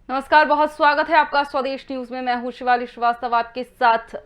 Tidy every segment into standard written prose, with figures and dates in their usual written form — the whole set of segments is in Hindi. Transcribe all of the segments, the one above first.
नमस्कार, बहुत स्वागत है आपका स्वदेश न्यूज में। मैं हूं शिवाली श्रीवास्तव आपके साथ।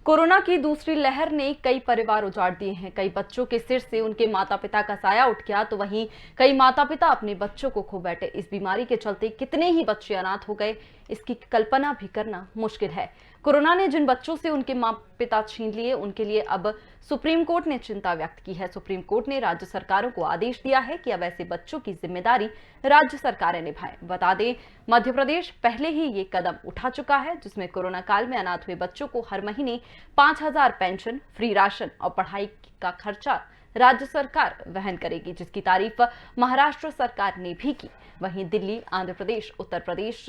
कोरोना की दूसरी लहर ने कई परिवार उजाड़ दिए हैं। कई बच्चों के सिर से उनके माता पिता का साया उठ गया, तो वहीं कई माता पिता अपने बच्चों को खो बैठे। इस बीमारी के चलते कितने ही बच्चे अनाथ हो गए, इसकी कल्पना भी करना मुश्किल है। कोरोना ने जिन बच्चों से उनके माँ पिता छीन लिए, उनके लिए अब सुप्रीम कोर्ट ने चिंता व्यक्त की है। सुप्रीम कोर्ट ने राज्य सरकारों को आदेश दिया है कि अब ऐसे बच्चों की जिम्मेदारी राज्य सरकारें निभाएं। बता दें, मध्य प्रदेश पहले ही ये कदम उठा चुका है, जिसमें कोरोना काल में अनाथ हुए बच्चों को हर महीने 5,000 पेंशन, फ्री राशन और पढ़ाई का खर्चा राज्य सरकार वहन करेगी, जिसकी तारीफ महाराष्ट्र सरकार ने भी की। वहीं दिल्ली, आंध्र प्रदेश, उत्तर प्रदेश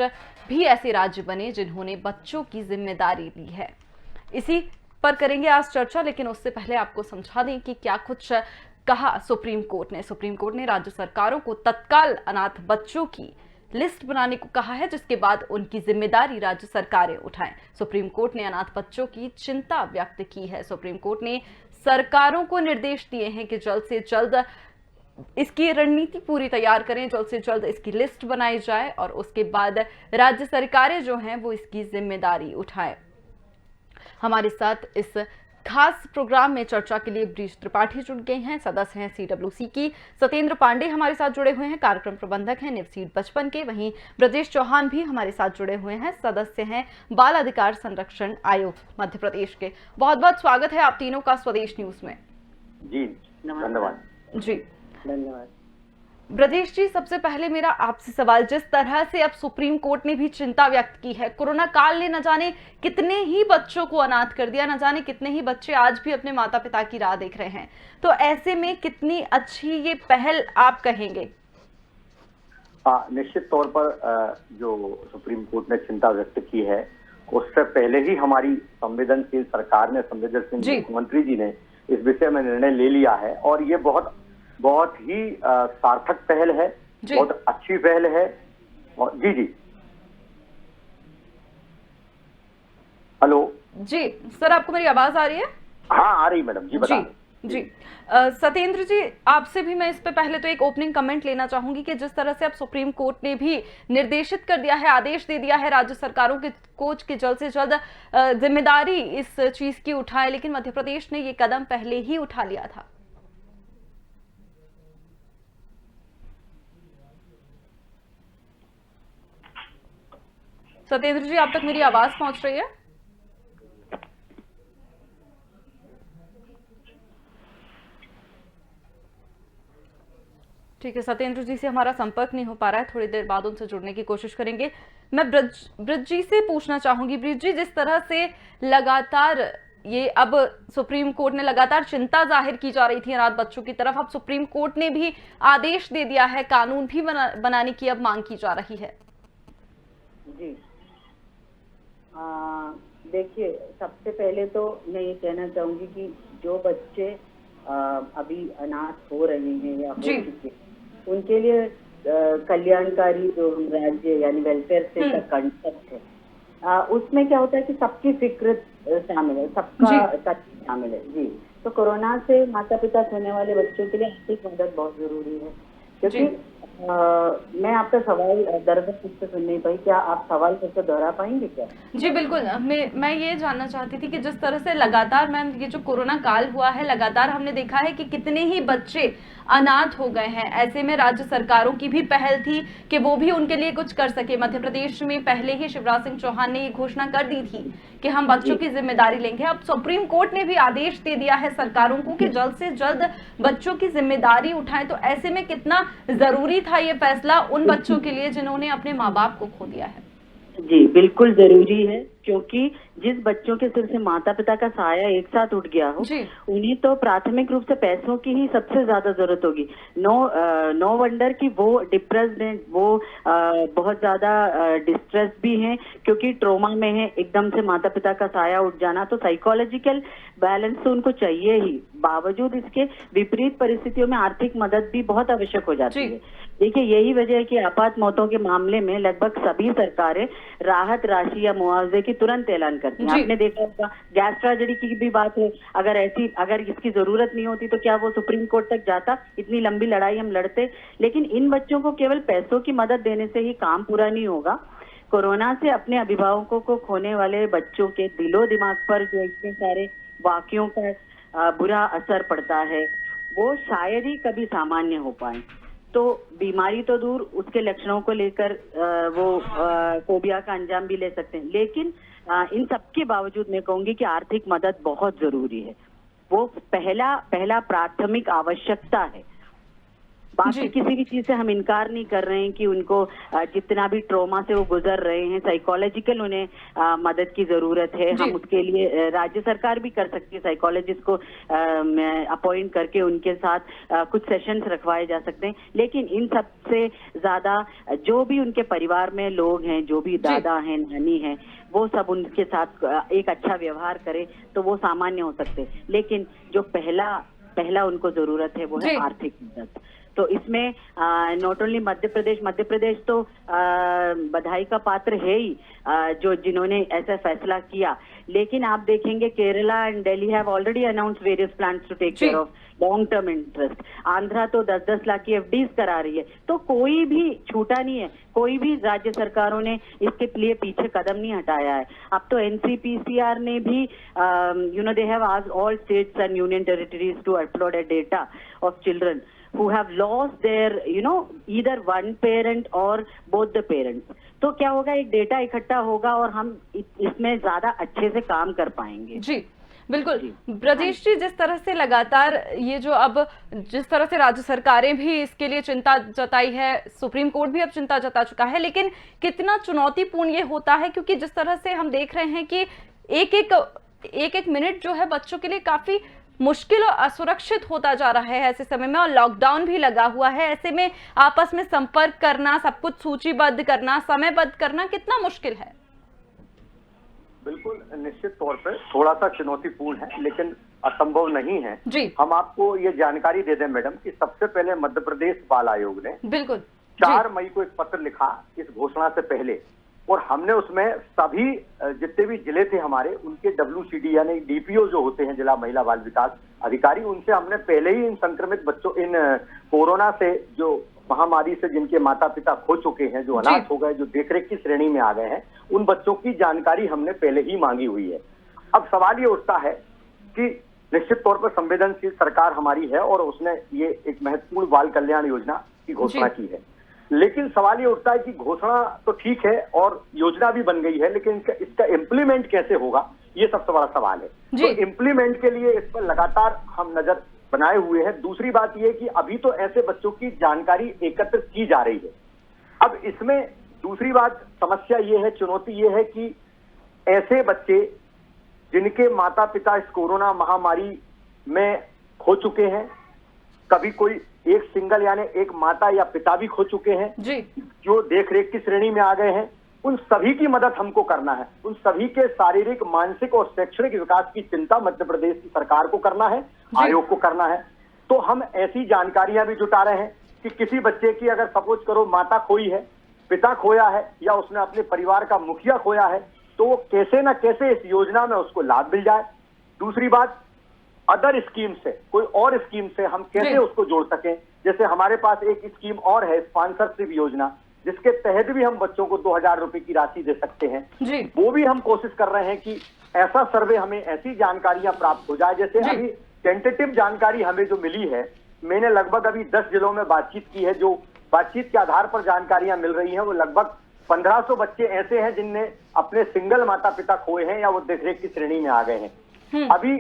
भी ऐसे राज्य बने जिन्होंने बच्चों की जिम्मेदारी ली है। इसी पर करेंगे आज चर्चा, लेकिन उससे पहले आपको समझा दें कि क्या कुछ कहा सुप्रीम कोर्ट ने। सुप्रीम कोर्ट ने राज्य सरकारों को तत्काल अनाथ बच्चों की लिस्ट बनाने को कहा है, जिसके बाद उनकी जिम्मेदारी राज्य सरकारें उठाएं। सुप्रीम कोर्ट ने अनाथ बच्चों की चिंता व्यक्त की है। सुप्रीम कोर्ट ने सरकारों को निर्देश दिए हैं कि जल्द से जल्द इसकी रणनीति पूरी तैयार करें, जल्द से जल्द इसकी लिस्ट बनाई जाए और उसके बाद राज्य सरकारें जो हैं वो इसकी जिम्मेदारी उठाएं। हमारे साथ इस खास प्रोग्राम में चर्चा के लिए ब्रिज त्रिपाठी जुड़ गए हैं। सदस्य हैं CWC की। सत्येंद्र पांडे हमारे साथ जुड़े हुए हैं, कार्यक्रम प्रबंधक हैं निवसीड बचपन के। वहीं ब्रजेश चौहान भी हमारे साथ जुड़े हुए हैं, सदस्य हैं बाल अधिकार संरक्षण आयोग मध्य प्रदेश के। बहुत बहुत स्वागत है आप तीनों का स्वदेश न्यूज में। जी धन्यवाद। जी धन्यवाद। ब्रजेश जी, सबसे पहले मेरा आपसे सवाल, जिस तरह से अब सुप्रीम कोर्ट ने भी चिंता व्यक्त की है, कोरोना काल ने न जाने कितने ही बच्चों को अनाथ कर दिया, न जाने कितने ही बच्चे आज भी अपने माता पिता की राह देख रहे हैं, तो ऐसे में कितनी अच्छी ये पहल आप कहेंगे? निश्चित तौर पर जो सुप्रीम कोर्ट ने चिंता व्यक्त की है, उससे पहले ही हमारी संवेदनशील सरकार ने, संवेदनशील मुख्यमंत्री जी ने इस विषय में निर्णय ले लिया है और ये बहुत ही सार्थक पहल है, बहुत अच्छी पहल है। और जी हेलो जी सर, आपको मेरी आवाज आ रही है? हाँ, आ रही मैडम जी, बताइए। जी सत्येंद्र जी, आपसे भी मैं इस पे पहले तो एक ओपनिंग कमेंट लेना चाहूंगी कि जिस तरह से अब सुप्रीम कोर्ट ने भी निर्देशित कर दिया है, आदेश दे दिया है राज्य सरकारों के कोच की जल्द से जल्द जिम्मेदारी इस चीज की उठाए, लेकिन मध्य प्रदेश ने ये कदम पहले ही उठा लिया था। सत्येंद्र जी, आप तक मेरी आवाज पहुंच रही है? ठीक है, सत्येंद्र जी से हमारा संपर्क नहीं हो पा रहा है, थोड़ी देर बाद उनसे जुड़ने की कोशिश करेंगे। मैं ब्रज जी से पूछना चाहूंगी। ब्रज जी, जिस तरह से लगातार ये अब सुप्रीम कोर्ट ने लगातार चिंता जाहिर की जा रही थी अनाथ बच्चों की तरफ, अब सुप्रीम कोर्ट ने भी आदेश दे दिया है, कानून भी बनाने की अब मांग की जा रही है। जी देखिए, सबसे पहले तो मैं ये कहना चाहूंगी कि जो बच्चे अभी अनाथ हो रहे हैं या हो चुके, उनके लिए कल्याणकारी जो राज्य यानी वेलफेयर स्टेट का कंसेप्ट है, उसमें क्या होता है कि सबकी फिक्र शामिल है, सबका शामिल है। जी, तो कोरोना से माता पिता खोने वाले बच्चों के लिए आर्थिक मदद बहुत जरूरी है, क्योंकि मैं आपका सवाल दरअसल ठीक से सुन नहीं पाई। क्या आप सवाल फिर से दोहरा पाएंगे क्या? जी बिल्कुल, मैं ये जानना चाहती थी कि जिस तरह से लगातार मैम ये जो कोरोना काल हुआ है, लगातार हमने देखा है कि कितने ही बच्चे अनाथ हो गए हैं। ऐसे में राज्य सरकारों की भी पहल थी कि वो भी उनके लिए कुछ कर सके। मध्य प्रदेश में पहले ही शिवराज सिंह चौहान ने ये घोषणा कर दी थी कि हम बच्चों की जिम्मेदारी लेंगे। अब सुप्रीम कोर्ट ने भी आदेश दे दिया है सरकारों को कि जल्द से जल्द बच्चों की जिम्मेदारी उठाएं। तो ऐसे में कितना जरूरी था ये फैसला उन बच्चों के लिए जिन्होंने अपने माँ बाप को खो दिया है? जी बिल्कुल जरूरी है, क्योंकि जिस बच्चों के सिर से माता पिता का साया एक साथ उठ गया हो, उन्हें तो प्राथमिक रूप से पैसों की ही सबसे ज्यादा जरूरत होगी। नो वंडर कि वो डिप्रेस्ड हैं, वो बहुत ज्यादा डिस्ट्रेस भी हैं, क्योंकि ट्रोमा में है। एकदम से माता पिता का साया उठ जाना, तो साइकोलॉजिकल बैलेंस तो उनको चाहिए ही। बावजूद इसके विपरीत परिस्थितियों में आर्थिक मदद भी बहुत आवश्यक हो जाती है। देखिए, यही वजह है कि आपात मौतों के मामले में लगभग सभी सरकारें राहत राशि या मुआवजे की तुरंत ऐलान करते हैं। आपने देखा होगा गैस ट्रेजेडी की भी बात है, अगर इसकी जरूरत नहीं होती तो क्या वो सुप्रीम कोर्ट तक जाता? इतनी लंबी लड़ाई हम लड़ते। लेकिन इन बच्चों को केवल पैसों की मदद देने से ही काम पूरा नहीं होगा। कोरोना से अपने अभिभावकों को खोने वाले बच्चों के दिलो दिमाग पर जो इतने सारे वाकयों का बुरा असर पड़ता है, वो शायद ही कभी सामान्य हो पाए। तो बीमारी तो दूर, उसके लक्षणों को लेकर वो फोबिया का अंजाम भी ले सकते हैं। लेकिन इन सबके बावजूद मैं कहूंगी कि आर्थिक मदद बहुत जरूरी है। वो पहला प्राथमिक आवश्यकता है। बाकी किसी भी चीज से हम इनकार नहीं कर रहे हैं कि उनको जितना भी ट्रॉमा से वो गुजर रहे हैं, साइकोलॉजिकल उन्हें मदद की जरूरत है। हम उसके लिए राज्य सरकार भी कर सकती है, साइकोलॉजिस्ट को अपॉइंट करके उनके साथ कुछ सेशंस रखवाए जा सकते हैं। लेकिन इन सब से ज्यादा जो भी उनके परिवार में लोग हैं, जो भी दादा हैं, नानी हैं, वो सब उनके साथ एक अच्छा व्यवहार करे तो वो सामान्य हो सकते। लेकिन जो पहला उनको जरूरत है वो है आर्थिक मदद। तो इसमें नॉट ओनली मध्य प्रदेश तो बधाई का पात्र है ही, जो जिन्होंने ऐसा फैसला किया। लेकिन आप देखेंगे Kerala and Delhi have already announced various plans to take care of long term interest. Andhra तो 10-10 लाख की एफडीज करा रही है। तो कोई भी छूटा नहीं है, कोई भी राज्य सरकारों ने इसके लिए पीछे कदम नहीं हटाया है। अब तो एनसीपीसीआर ने भी they have asked all states and union territories to upload a data of children who have lost their either one parent or both the parents। तो क्या होगा, एक डेटा इकट्ठा होगा और हम इसमें ज्यादा अच्छे से काम कर पाएंगे। जी बिल्कुल। ब्रजेश जी, जिस तरह से लगातार ये जो अब जिस तरह से राज्य सरकारें भी इसके लिए चिंता जताई है, सुप्रीम कोर्ट भी अब चिंता जता चुका है, लेकिन कितना चुनौतीपूर्ण ये होता है, क्योंकि जिस तरह से हम देख रहे हैं कि एक मिनट जो है बच्चों के लिए काफी मुश्किल और असुरक्षित होता जा रहा है ऐसे समय में, और लॉकडाउन भी लगा हुआ है। ऐसे में आपस में संपर्क करना, सब कुछ सूचीबद्ध करना, समयबद्ध करना कितना मुश्किल है? बिल्कुल, निश्चित तौर पर थोड़ा सा चुनौतीपूर्ण है, लेकिन असंभव नहीं है जी। हम आपको ये जानकारी दे दें मैडम कि सबसे पहले मध्य प्रदेश बाल आयोग ने बिल्कुल 4 मई को एक पत्र लिखा इस घोषणा से पहले, और हमने उसमें सभी जितने भी जिले थे हमारे, उनके WCD यानी DPO जो होते हैं, जिला महिला बाल विकास अधिकारी, उनसे हमने पहले ही इन संक्रमित बच्चों, इन कोरोना से जो महामारी से जिनके माता पिता खो चुके हैं, जो अनाथ हो गए, जो देखरेख की श्रेणी में आ गए हैं, उन बच्चों की जानकारी हमने पहले ही मांगी हुई है। अब सवाल ये उठता है कि निश्चित तौर पर संवेदनशील सरकार हमारी है और उसने ये एक महत्वपूर्ण बाल कल्याण योजना की घोषणा की है। लेकिन सवाल ये उठता है कि घोषणा तो ठीक है और योजना भी बन गई है, लेकिन इसका इम्प्लीमेंट कैसे होगा, ये सबसे बड़ा सवाल है। तो इम्प्लीमेंट के लिए इस पर लगातार हम नजर बनाए हुए हैं। दूसरी बात यह कि अभी तो ऐसे बच्चों की जानकारी एकत्र की जा रही है। अब इसमें दूसरी बात, समस्या ये है, चुनौती ये है कि ऐसे बच्चे जिनके माता पिता इस कोरोना महामारी में खो चुके हैं, कभी कोई एक सिंगल यानी एक माता या पिता भी खो चुके हैं जी, जो देखरेख की श्रेणी में आ गए हैं, उन सभी की मदद हमको करना है। उन सभी के शारीरिक, मानसिक और शैक्षणिक विकास की चिंता मध्य प्रदेश की सरकार को करना है, आयोग को करना है। तो हम ऐसी जानकारियां भी जुटा रहे हैं कि किसी बच्चे की अगर सपोज करो माता खोई है, पिता खोया है, या उसने अपने परिवार का मुखिया खोया है, तो वो कैसे न कैसे इस योजना में उसको लाभ मिल जाए। दूसरी बात, अदर स्कीम से, कोई और स्कीम से हम कैसे उसको जोड़ सकें। जैसे हमारे पास एक स्कीम और है, स्पॉन्सरशिप योजना, जिसके तहत भी हम बच्चों को 2000 रुपए की राशि दे सकते हैं जी। वो भी हम कोशिश कर रहे हैं कि ऐसा सर्वे, हमें ऐसी जानकारियां प्राप्त हो जाए। जैसे अभी टेंटेटिव जानकारी हमें जो मिली है, मैंने लगभग अभी 10 जिलों में बातचीत की है, जो बातचीत के आधार पर जानकारियां मिल रही हैं, वो लगभग 1500 बच्चे ऐसे हैं जिनने अपने सिंगल माता पिता खोए हैं या वो देखरेख की श्रेणी में आ गए हैं। अभी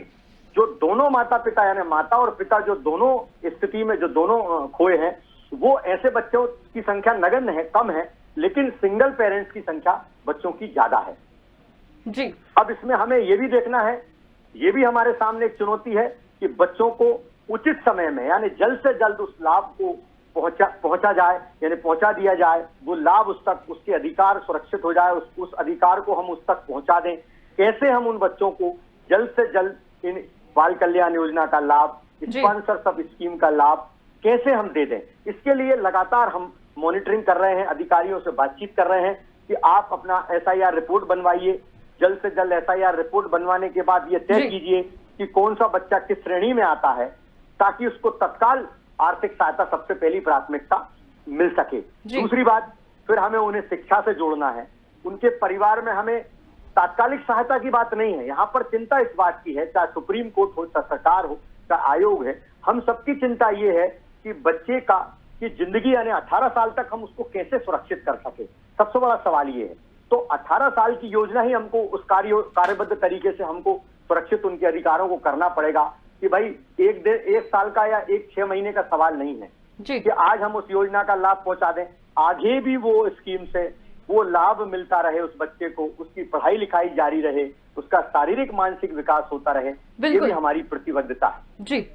जो दोनों माता पिता यानी माता और पिता जो दोनों स्थिति में जो दोनों खोए हैं, वो ऐसे बच्चों की संख्या नगण्य है, कम है, लेकिन सिंगल पेरेंट्स की संख्या बच्चों की ज्यादा है जी। अब इसमें हमें ये भी देखना है, ये भी हमारे सामने एक चुनौती है कि बच्चों को उचित समय में यानी जल्द से जल्द उस लाभ को पहुंचा जाए, यानी पहुंचा दिया जाए, वो लाभ उस तक, उसके अधिकार सुरक्षित हो जाए, उस अधिकार को हम उस तक पहुंचा दें। कैसे हम उन बच्चों को जल्द से जल्द इन बाल कल्याण योजना का लाभ, स्पॉन्सरशिप स्कीम का लाभ कैसे हम दे दें, इसके लिए लगातार हम मॉनिटरिंग कर रहे हैं, अधिकारियों से बातचीत कर रहे हैं कि आप अपना SIR रिपोर्ट बनवाइए, जल्द से जल्द एफआईआर रिपोर्ट बनवाने के बाद ये तय कीजिए कि कौन सा बच्चा किस श्रेणी में आता है, ताकि उसको तत्काल आर्थिक सहायता सबसे पहली प्राथमिकता मिल सके। दूसरी बात, फिर हमें उन्हें शिक्षा से जोड़ना है। उनके परिवार में हमें तात्कालिक सहायता की बात नहीं है, यहाँ पर चिंता इस बात की है, चाहे सुप्रीम कोर्ट हो, चाहे सरकार हो, चाहे आयोग है, हम सबकी चिंता ये है कि बच्चे की जिंदगी यानी 18 साल तक हम उसको कैसे सुरक्षित कर सके। सबसे बड़ा सवाल ये है। तो 18 साल की योजना ही हमको उस कार्यबद्ध तरीके से हमको सुरक्षित उनके अधिकारों को करना पड़ेगा कि भाई एक साल का या 6 महीने का सवाल नहीं है कि आज हम उस योजना का लाभ पहुंचा दें, आगे भी वो स्कीम से वो लाभ मिलता रहे उस बच्चे को, उसकी पढ़ाई लिखाई जारी रहे, उसका शारीरिक मानसिक विकास होता रहे। ये भी हमारी प्रतिबद्धता है। जी,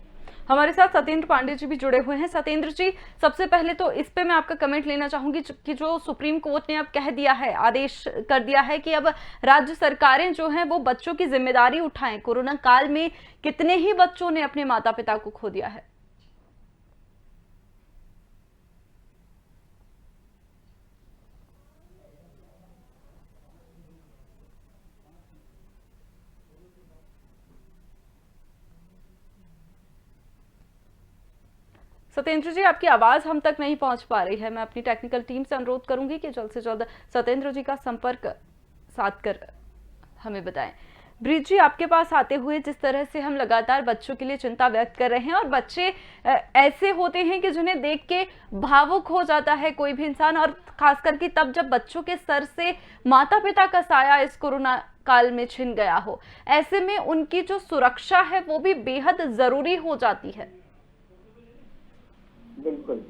हमारे साथ सत्येंद्र पांडे जी भी जुड़े हुए हैं। सत्येंद्र जी, सबसे पहले तो इस पे मैं आपका कमेंट लेना चाहूंगी कि जो सुप्रीम कोर्ट ने अब कह दिया है, आदेश कर दिया है कि अब राज्य सरकारें जो हैं वो बच्चों की जिम्मेदारी उठाएं। कोरोना काल में कितने ही बच्चों ने अपने माता पिता को खो दिया है। सत्येंद्र जी, आपकी आवाज हम तक नहीं पहुंच पा रही है। मैं अपनी टेक्निकल टीम से अनुरोध करूंगी कि जल्द से जल्द सत्येंद्र जी का संपर्क साध कर हमें बताएं। ब्रीज जी, आपके पास आते हुए जिस तरह से हम लगातार बच्चों के लिए चिंता व्यक्त कर रहे हैं, और बच्चे ऐसे होते हैं कि जिन्हें देख के भावुक हो जाता है कोई भी इंसान, और खास करके तब जब बच्चों के सर से माता पिता का साया इस कोरोना काल में छिन गया हो, ऐसे में उनकी जो सुरक्षा है वो भी बेहद जरूरी हो जाती है। बिल्कुल,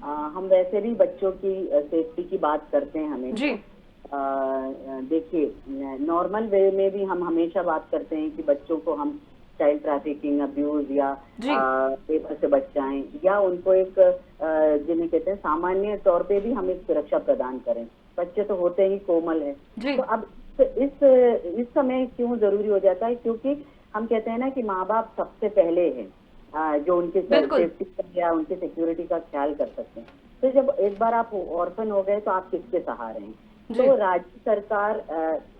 हम वैसे भी बच्चों की सेफ्टी की बात करते हैं हमें जी। देखिए, नॉर्मल वे में भी हम हमेशा बात करते हैं कि बच्चों को हम चाइल्ड ट्रैफिकिंग, अब्यूज या पेपर से बचाएं, या उनको एक जिन्हें कहते हैं सामान्य तौर पे भी हम एक सुरक्षा प्रदान करें। बच्चे तो होते ही कोमल है। तो अब इस समय क्यों जरूरी हो जाता है, क्योंकि हम कहते हैं ना कि माँ बाप सबसे पहले हैं जो उनके सेफ्टी या उनके सिक्योरिटी का ख्याल कर सकते हैं। तो जब एक बार आप ऑर्फन हो गए तो आप किसके सहारे हैं? तो राज्य सरकार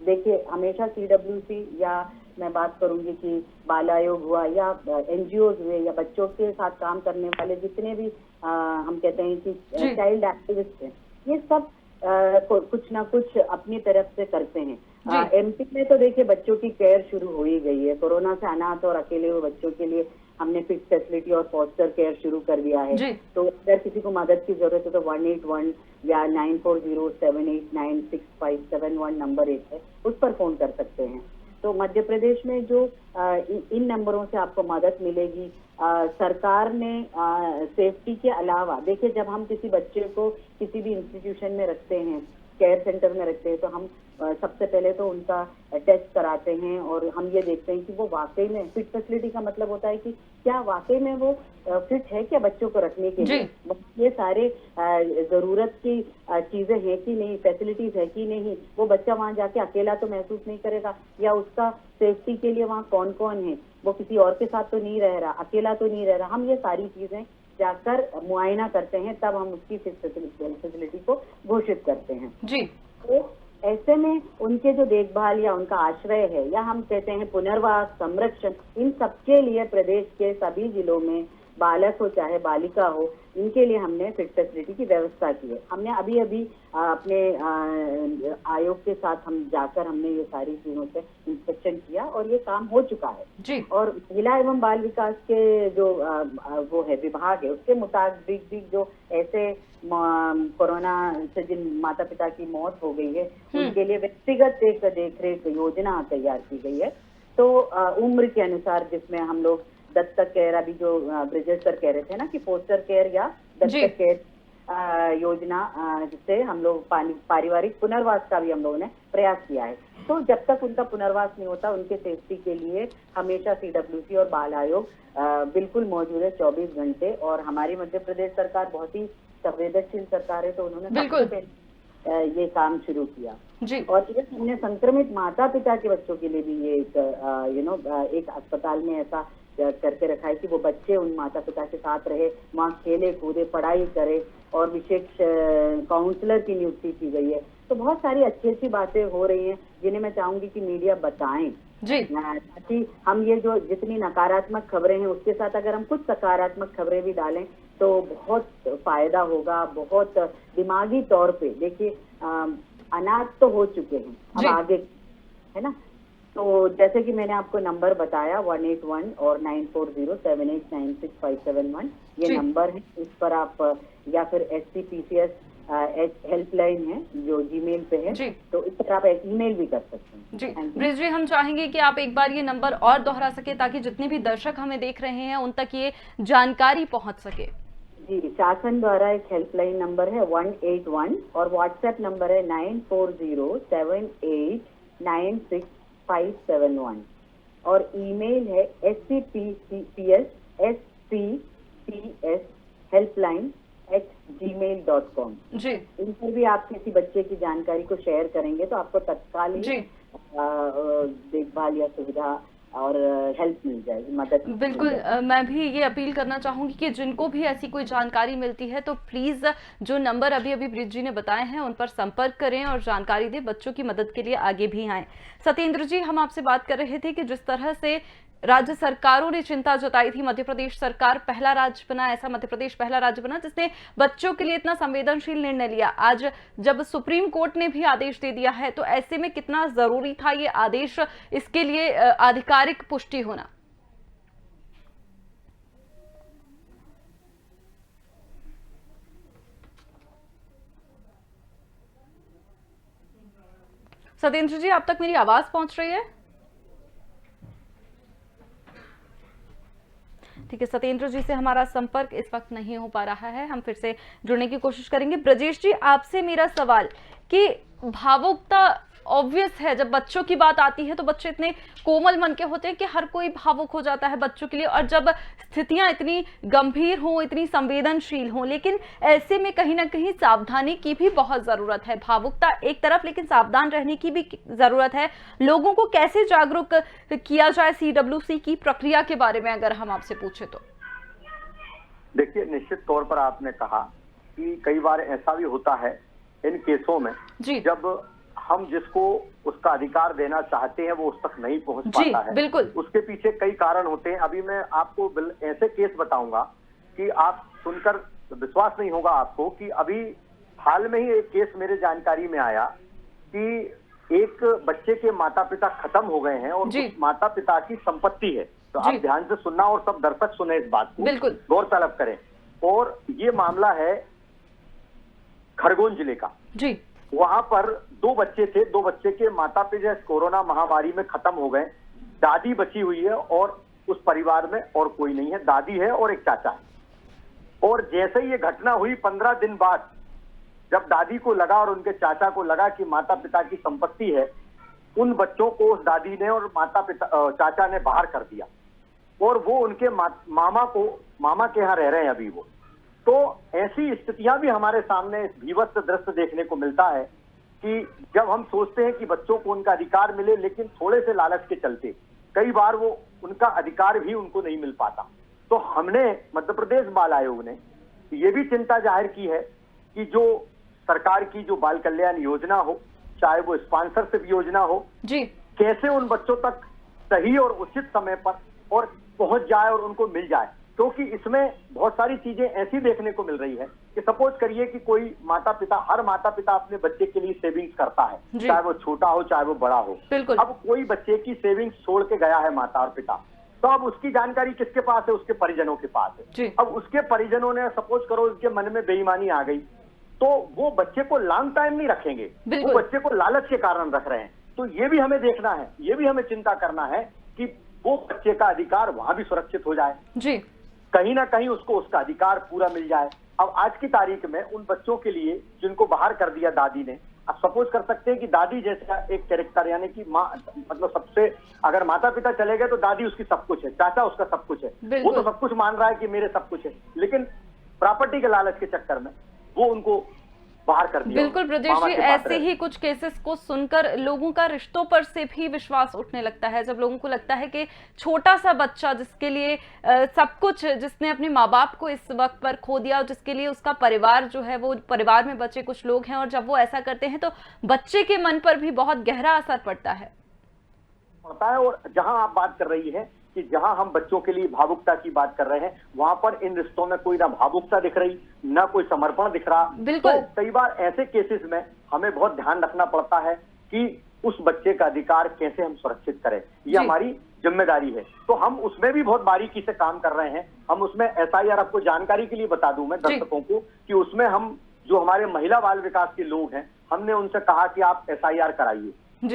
देखिए, हमेशा CWC या मैं बात करूंगी कि बाल आयोग हुआ या NGOs हुए या बच्चों के साथ काम करने वाले जितने भी हम कहते हैं कि चाइल्ड एक्टिविस्ट हैं, ये सब कुछ ना कुछ अपनी तरफ से करते हैं। MP में तो देखिए बच्चों की केयर शुरू हो ही गई है। कोरोना से अनाथ और अकेले हुए बच्चों के लिए हमने फिक्स फैसिलिटी और फॉस्टर केयर शुरू कर दिया है। तो अगर किसी को मदद की जरूरत है तो 181 या 9407896571 नंबर एक है, उस पर फोन कर सकते हैं। तो मध्य प्रदेश में जो इन नंबरों से आपको मदद मिलेगी। सरकार ने सेफ्टी के अलावा देखिए, जब हम किसी बच्चे को किसी भी इंस्टीट्यूशन में रखते हैं, केयर सेंटर में रखते हैं, तो हम सबसे पहले तो उनका टेस्ट कराते हैं और हम ये देखते हैं कि वो वाकई में फिट फैसिलिटी का मतलब होता है कि क्या वाकई में वो फिट है क्या बच्चों को रखने के लिए, ये सारे जरूरत की चीजें हैं कि नहीं, फैसिलिटीज है कि नहीं, वो बच्चा वहाँ जाके अकेला तो महसूस नहीं करेगा, या उसका सेफ्टी के लिए वहाँ कौन कौन है, वो किसी और के साथ तो नहीं रह रहा, अकेला तो नहीं रह रहा। हम ये सारी चीजें जाकर मुआयना करते हैं, तब हम उसकी फैसिलिटी को घोषित करते हैं। तो ऐसे में उनके जो देखभाल या उनका आश्रय है, या हम कहते हैं पुनर्वास, संरक्षण, इन सबके लिए प्रदेश के सभी जिलों में बालक हो चाहे बालिका हो, इनके लिए हमने फिट फैसिलिटी की व्यवस्था की है। हमने अभी अपने आयोग के साथ हम जाकर हमने ये सारी चीजों से इंस्पेक्शन किया और ये काम हो चुका है। और महिला एवं बाल विकास के जो वो है विभाग है, उसके मुताबिक भी जो ऐसे कोरोना से जिन माता पिता की मौत हो गई है, उनके लिए व्यक्तिगत एक देखरेख योजना तैयार की गई है। तो उम्र के अनुसार, जिसमें हम लोग दत्तक केयर, अभी जो ब्रिजेश सर कह रहे थे ना कि फोस्टर केयर या दत्तक केयर योजना, जिससे हम लोग पारिवारिक पुनर्वास का भी हम लोगों ने प्रयास किया है। तो जब तक उनका पुनर्वास नहीं होता, उनके सेफ्टी के लिए हमेशा CWC और बाल आयोग बिल्कुल मौजूद है 24 घंटे। और हमारी मध्य प्रदेश सरकार बहुत ही संवेदनशील सरकार है, तो उन्होंने सबसे पहले ये काम शुरू किया। और ये हमने संक्रमित माता पिता के बच्चों के लिए भी ये एक अस्पताल में ऐसा करके रखा है कि वो बच्चे उन माता पिता के साथ रहे, वहाँ खेले कूदे, पढ़ाई करे, और विशेष काउंसलर की नियुक्ति की गई है तो बहुत सारी अच्छी अच्छी बातें हो रही हैं जिन्हें मैं चाहूंगी कि मीडिया बताएं जी। ताकि हम ये जो जितनी नकारात्मक खबरें हैं उसके साथ अगर हम कुछ सकारात्मक खबरें भी डालें तो बहुत फायदा होगा। बहुत दिमागी तौर पे देखिए अनाथ तो हो चुके हैं, अब आगे है ना। तो जैसे कि मैंने आपको नंबर बताया 181 और 9407896571 ये नंबर है। इस पर आप या फिर SCPCS हेल्पलाइन है जो जीमेल पे है, तो इस पर आप ईमेल भी कर सकते हैं। जी ब्रिज जी, हम चाहेंगे कि आप एक बार ये नंबर और दोहरा सके ताकि जितने भी दर्शक हमें देख रहे हैं उन तक ये जानकारी पहुंच सके। जी, शासन द्वारा एक हेल्पलाइन नंबर है 181 और व्हाट्सएप नंबर है 9407896571 और ईमेल है scpps@gmail.com। जी, इन पर भी आप किसी बच्चे की जानकारी को शेयर करेंगे तो आपको तत्काल ही देखभाल या सुविधा और हेल्प मिल जाएगी, मदद। बिल्कुल मैं भी ये अपील करना चाहूंगी कि जिनको भी ऐसी कोई जानकारी मिलती है तो प्लीज जो नंबर अभी अभी ब्रिज जी ने बताए हैं उन पर संपर्क करें और जानकारी दें, बच्चों की मदद के लिए आगे भी आएं। सत्येंद्र जी, हम आपसे बात कर रहे थे कि जिस तरह से राज्य सरकारों ने चिंता जताई थी, मध्य प्रदेश सरकार पहला राज्य बना, ऐसा मध्य प्रदेश पहला राज्य बना जिसने बच्चों के लिए इतना संवेदनशील निर्णय लिया। आज जब सुप्रीम कोर्ट ने भी आदेश दे दिया है तो ऐसे में कितना जरूरी था ये आदेश, इसके लिए आधिकारिक पुष्टि होना। सत्येंद्र जी, आप तक मेरी आवाज पहुंच रही है? ठीक है, सत्येंद्र जी से हमारा संपर्क इस वक्त नहीं हो पा रहा है, हम फिर से जुड़ने की कोशिश करेंगे। ब्रजेश जी, आपसे मेरा सवाल कि भावुकता ऑब्वियस है, जब बच्चों की बात आती है तो बच्चे इतने कोमल मन के होते हैं कि हर कोई भावुक हो जाता है बच्चों के लिए, और जब स्थितियां इतनी गंभीर हों, इतनी संवेदनशील हों, लेकिन ऐसे में कहीं ना कहीं सावधानी की भी बहुत जरूरत है। भावुकता एक तरफ, लेकिन सावधान रहने की भी जरूरत है। लोगों को कैसे जागरूक किया जाए CWC की प्रक्रिया के बारे में अगर हम आपसे पूछे तो? देखिए, निश्चित तौर पर आपने कहा कि कई बार ऐसा भी होता है इन केसों में जब हम जिसको उसका अधिकार देना चाहते हैं वो उस तक नहीं पहुंच पाता है। बिल्कुल। उसके पीछे कई कारण होते हैं। अभी मैं आपको ऐसे केस बताऊंगा कि आप सुनकर विश्वास नहीं होगा आपको कि अभी हाल में ही एक केस मेरे जानकारी में आया कि एक बच्चे के माता पिता खत्म हो गए हैं और उस माता पिता की संपत्ति है। तो आप ध्यान से सुनना और सब दर्शक सुने इस बात को, बिल्कुल गौर तलब करें। और ये मामला है खरगोन जिले का। जी, वहां पर दो बच्चे थे, दो बच्चे के माता पिता कोरोना महामारी में खत्म हो गए। दादी बची हुई है और उस परिवार में और कोई नहीं है, दादी है और एक चाचा है। और जैसे ही ये घटना हुई 15 दिन बाद जब दादी को लगा और उनके चाचा को लगा कि माता पिता की संपत्ति है, उन बच्चों को उस दादी ने और चाचा ने बाहर कर दिया और वो उनके मामा के यहाँ रह रहे हैं अभी वो। तो ऐसी स्थितियां भी हमारे सामने इस भीभत्स दृश्य देखने को मिलता है कि जब हम सोचते हैं कि बच्चों को उनका अधिकार मिले, लेकिन थोड़े से लालच के चलते कई बार वो उनका अधिकार भी उनको नहीं मिल पाता। तो हमने मध्य प्रदेश बाल आयोग ने ये भी चिंता जाहिर की है कि जो सरकार की जो बाल कल्याण योजना हो, चाहे वो स्पॉन्सरशिप योजना हो, जी, कैसे उन बच्चों तक सही और उचित समय पर और पहुंच जाए और उनको मिल जाए। क्योंकि इसमें बहुत सारी चीजें ऐसी देखने को मिल रही है कि सपोज करिए कि कोई माता पिता, हर माता पिता अपने बच्चे के लिए सेविंग्स करता है, चाहे वो छोटा हो चाहे वो बड़ा हो। अब कोई बच्चे की सेविंग्स छोड़ के गया है माता और पिता, तो अब उसकी जानकारी किसके पास है? उसके परिजनों के पास है। अब उसके परिजनों ने सपोज करो उसके मन में बेईमानी आ गई तो वो बच्चे को लॉन्ग टाइम नहीं रखेंगे, वो बच्चे को लालच के कारण रख रहे हैं। तो ये भी हमें देखना है, ये भी हमें चिंता करना है कि वो बच्चे का अधिकार वहां भी सुरक्षित हो जाए, जी, कहीं ना कहीं उसको उसका अधिकार पूरा मिल जाए। अब आज की तारीख में उन बच्चों के लिए जिनको बाहर कर दिया दादी ने, अब सपोज कर सकते हैं कि दादी जैसा एक कैरेक्टर, यानी कि माँ, मतलब सबसे अगर माता पिता चले गए तो दादी उसकी सब कुछ है, चाचा उसका सब कुछ है, वो तो सब कुछ मान रहा है कि मेरे सब कुछ है, लेकिन प्रॉपर्टी के लालच के चक्कर में वो उनको बाहर कर दिया। बिल्कुल ब्रजेश जी, ऐसे ही कुछ केसेस को सुनकर लोगों का रिश्तों पर से भी विश्वास उठने लगता है। जब लोगों को लगता है कि छोटा सा बच्चा जिसके लिए सब कुछ, जिसने अपने माँ बाप को इस वक्त पर खो दिया, और जिसके लिए उसका परिवार जो है, वो परिवार में बचे कुछ लोग हैं, और जब वो ऐसा करते हैं तो बच्चे के मन पर भी बहुत गहरा असर पड़ता है। और जहां आप बात कर रही है कि जहां हम बच्चों के लिए भावुकता की बात कर रहे हैं, वहां पर इन रिश्तों में कोई ना भावुकता दिख रही, ना कोई समर्पण दिख रहा। बिल्कुल। तो कई बार ऐसे केसेस में हमें बहुत ध्यान रखना पड़ता है कि उस बच्चे का अधिकार कैसे हम सुरक्षित करें, ये हमारी जिम्मेदारी है। तो हम उसमें भी बहुत बारीकी से काम कर रहे हैं। हम उसमें SIR, आपको जानकारी के लिए बता दूं मैं दर्शकों को, कि उसमें हम जो हमारे महिला बाल विकास के लोग हैं, हमने उनसे कहा कि आप SIR कराइए,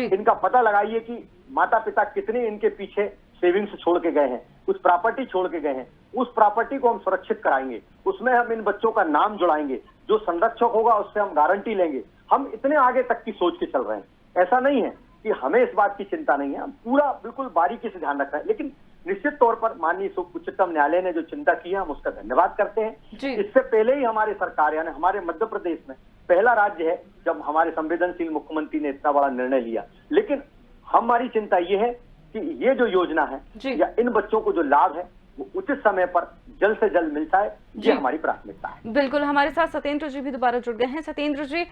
इनका पता लगाइए कि माता पिता कितने इनके पीछे सेविंग्स छोड़ के गए हैं, कुछ प्रॉपर्टी छोड़ के गए हैं। उस प्रॉपर्टी को हम सुरक्षित कराएंगे, उसमें हम इन बच्चों का नाम जुड़ाएंगे, जो संरक्षक होगा उससे हम गारंटी लेंगे। हम इतने आगे तक की सोच के चल रहे हैं। ऐसा नहीं है कि हमें इस बात की चिंता नहीं है, हम पूरा बिल्कुल बारीकी से ध्यान रख रहे हैं। लेकिन निश्चित तौर पर माननीय उच्चतम न्यायालय ने जो चिंता की है, हम उसका धन्यवाद करते हैं। इससे पहले ही हमारी सरकार, यानी हमारे मध्य प्रदेश में पहला राज्य है जब हमारे संवेदनशील मुख्यमंत्री ने इतना बड़ा निर्णय लिया। लेकिन हमारी चिंता ये है कि ये जो योजना है या इन बच्चों को जो लाभ है वो उचित समय पर जल्द से जल्द मिल जाए, ये हमारी प्राथमिकता है। बिल्कुल। हमारे साथ सत्येंद्र जी भी दोबारा जुड़ गए हैं। सत्येंद्र जी,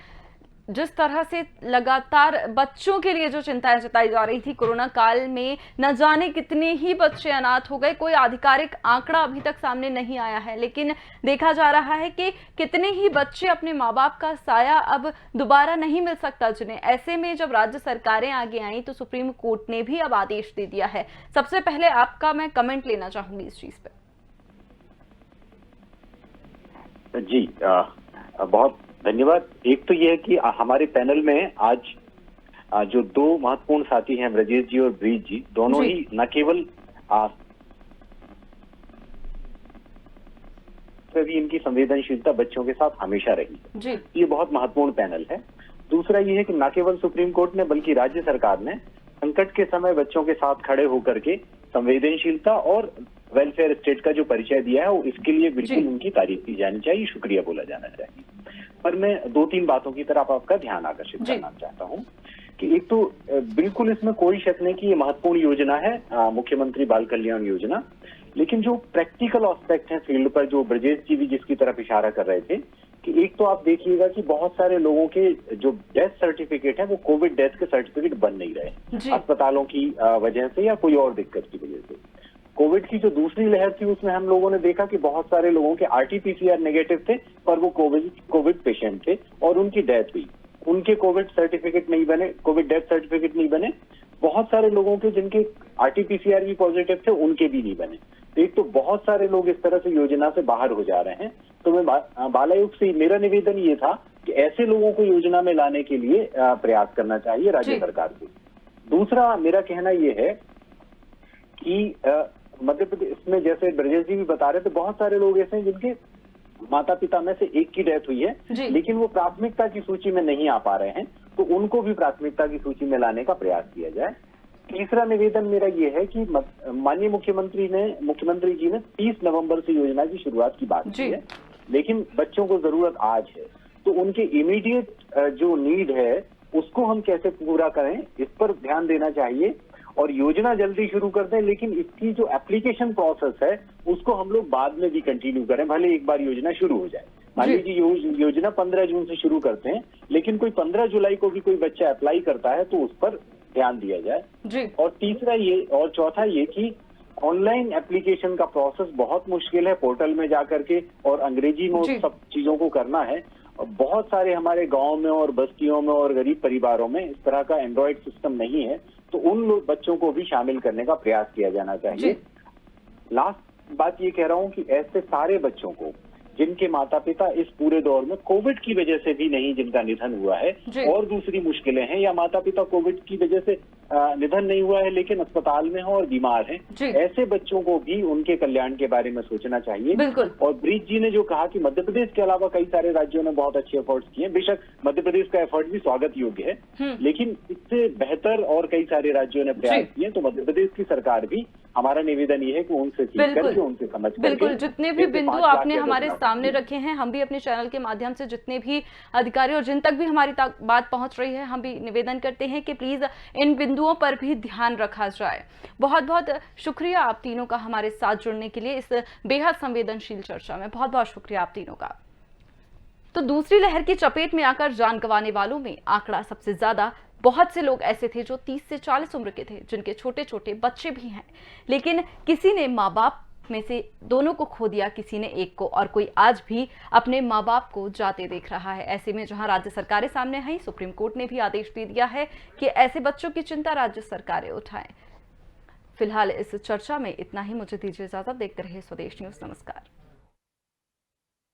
जिस तरह से लगातार बच्चों के लिए जो चिंताएं जताई जा रही थी कोरोना काल में, न जाने कितने ही बच्चे अनाथ हो गए, कोई आधिकारिक आंकड़ा अभी तक सामने नहीं आया है, लेकिन देखा जा रहा है कि कितने ही बच्चे अपने माँ बाप का साया अब दोबारा नहीं मिल सकता जिन्हें। ऐसे में जब राज्य सरकारें आगे आई तो सुप्रीम कोर्ट ने भी अब आदेश दे दिया है। सबसे पहले आपका मैं कमेंट लेना चाहूंगी इस चीज पे। जी बहुत धन्यवाद। एक तो यह है कि हमारे पैनल में आज जो दो महत्वपूर्ण साथी हैं, ब्रजेश जी और ब्रीज जी, दोनों ही न केवल भी इनकी संवेदनशीलता बच्चों के साथ हमेशा रही है, ये बहुत महत्वपूर्ण पैनल है। दूसरा ये है कि न केवल सुप्रीम कोर्ट ने बल्कि राज्य सरकार ने संकट के समय बच्चों के साथ खड़े होकर के संवेदनशीलता और वेलफेयर स्टेट का जो परिचय दिया है, वो इसके लिए बिल्कुल उनकी तारीफ की जानी चाहिए, शुक्रिया बोला जाना चाहिए। पर मैं दो तीन बातों की तरफ आपका ध्यान आकर्षित करना चाहता हूं कि एक तो बिल्कुल इसमें कोई शक नहीं कि ये महत्वपूर्ण योजना है, मुख्यमंत्री बाल कल्याण योजना। लेकिन जो प्रैक्टिकल एस्पेक्ट है फील्ड पर, जो ब्रजेश जी भी जिसकी तरफ इशारा कर रहे थे, कि एक तो आप देखिएगा कि बहुत सारे लोगों के जो डेथ सर्टिफिकेट है वो कोविड डेथ के सर्टिफिकेट बन नहीं रहे, अस्पतालों की वजह से या कोई और दिक्कत की वजह से। कोविड की जो दूसरी लहर थी उसमें हम लोगों ने देखा कि बहुत सारे लोगों के RT-PCR नेगेटिव थे, पर वो कोविड पेशेंट थे और उनकी डेथ हुई, उनके कोविड सर्टिफिकेट नहीं बने, कोविड डेथ सर्टिफिकेट नहीं बने। बहुत सारे लोगों के जिनके RT-PCR भी पॉजिटिव थे, उनके भी नहीं बने। तो एक तो बहुत सारे लोग इस तरह से योजना से बाहर हो जा रहे हैं। तो मैं बाल आयोग से मेरा निवेदन ये था कि ऐसे लोगों को योजना में लाने के लिए प्रयास करना चाहिए राज्य सरकार को। दूसरा मेरा कहना ये है कि मध्य प्रदेश में, जैसे ब्रजेश जी भी बता रहे थे, बहुत सारे लोग ऐसे हैं जिनके माता पिता में से एक की डेथ हुई है, लेकिन वो प्राथमिकता की सूची में नहीं आ पा रहे हैं, तो उनको भी प्राथमिकता की सूची में लाने का प्रयास किया जाए। तीसरा निवेदन मेरा ये है कि माननीय मुख्यमंत्री जी ने 30 नवंबर से योजना की शुरुआत की बात की है, लेकिन बच्चों को जरूरत आज है, तो उनके इमीडिएट जो नीड है उसको हम कैसे पूरा करें, इस पर ध्यान देना चाहिए। और योजना जल्दी शुरू कर दें, लेकिन इसकी जो एप्लीकेशन प्रोसेस है उसको हम लोग बाद में भी कंटिन्यू करें, भले एक बार योजना शुरू हो जाए। मान लीजिए योजना 15 जून से शुरू करते हैं, लेकिन कोई 15 जुलाई को भी कोई बच्चा अप्लाई करता है तो उस पर ध्यान दिया जाए। और तीसरा ये और चौथा ये कि ऑनलाइन एप्लीकेशन का प्रोसेस बहुत मुश्किल है, पोर्टल में जाकर के और अंग्रेजी में सब चीजों को करना है। बहुत सारे हमारे गांव में और बस्तियों में और गरीब परिवारों में इस तरह का एंड्रॉइड सिस्टम नहीं है, तो उन बच्चों को भी शामिल करने का प्रयास किया जाना चाहिए। लास्ट बात ये कह रहा हूं कि ऐसे सारे बच्चों को जिनके माता पिता इस पूरे दौर में कोविड की वजह से भी नहीं, जिनका निधन हुआ है और दूसरी मुश्किलें हैं, या माता पिता कोविड की वजह से निधन नहीं हुआ है लेकिन अस्पताल में हो और बीमार हैं, ऐसे बच्चों को भी उनके कल्याण के बारे में सोचना चाहिए। और ब्रीज जी ने जो कहा कि मध्य प्रदेश के अलावा कई सारे राज्यों ने बहुत अच्छे एफर्ट्स किए, बेशक मध्य प्रदेश का एफर्ट भी स्वागत योग्य है, लेकिन इससे बेहतर और कई सारे राज्यों ने प्रयास किए, तो मध्य प्रदेश की सरकार भी हमारा निवेदन ये है कि उनसे सीख करके, उनसे समझ करके, बिल्कुल, जितने भी बिंदु आपने हमारे सामने रखे हैं, हम भी अपने चैनल के माध्यम से जितने भी अधिकारी और जिन तक भी हमारी बात पहुंच रही है, हम भी निवेदन करते हैं कि प्लीज इन बिंदुओं पर भी ध्यान रखा जाए। बहुत बहुत शुक्रिया आप तीनों का हमारे साथ जुड़ने के लिए इस बेहद संवेदनशील चर्चा में। बहुत बहुत शुक्रिया आप तीनों का। तो दूसरी लहर की चपेट में आकर जान गंवाने वालों में आंकड़ा सबसे ज्यादा। बहुत से लोग ऐसे थे जो 30 से 40 उम्र के थे, जिनके छोटे छोटे बच्चे भी हैं, लेकिन किसी ने माँ बाप में से दोनों को खो दिया, किसी ने एक को, और कोई आज भी अपने माँ बाप को जाते देख रहा है। ऐसे में जहां राज्य सरकारें सामने आई, सुप्रीम कोर्ट ने भी आदेश दे दिया है कि ऐसे बच्चों की चिंता राज्य सरकारें उठाएं। फिलहाल इस चर्चा में इतना ही। मुझे दीजिए इजाजत। देखते रहिए स्वदेश न्यूज। नमस्कार।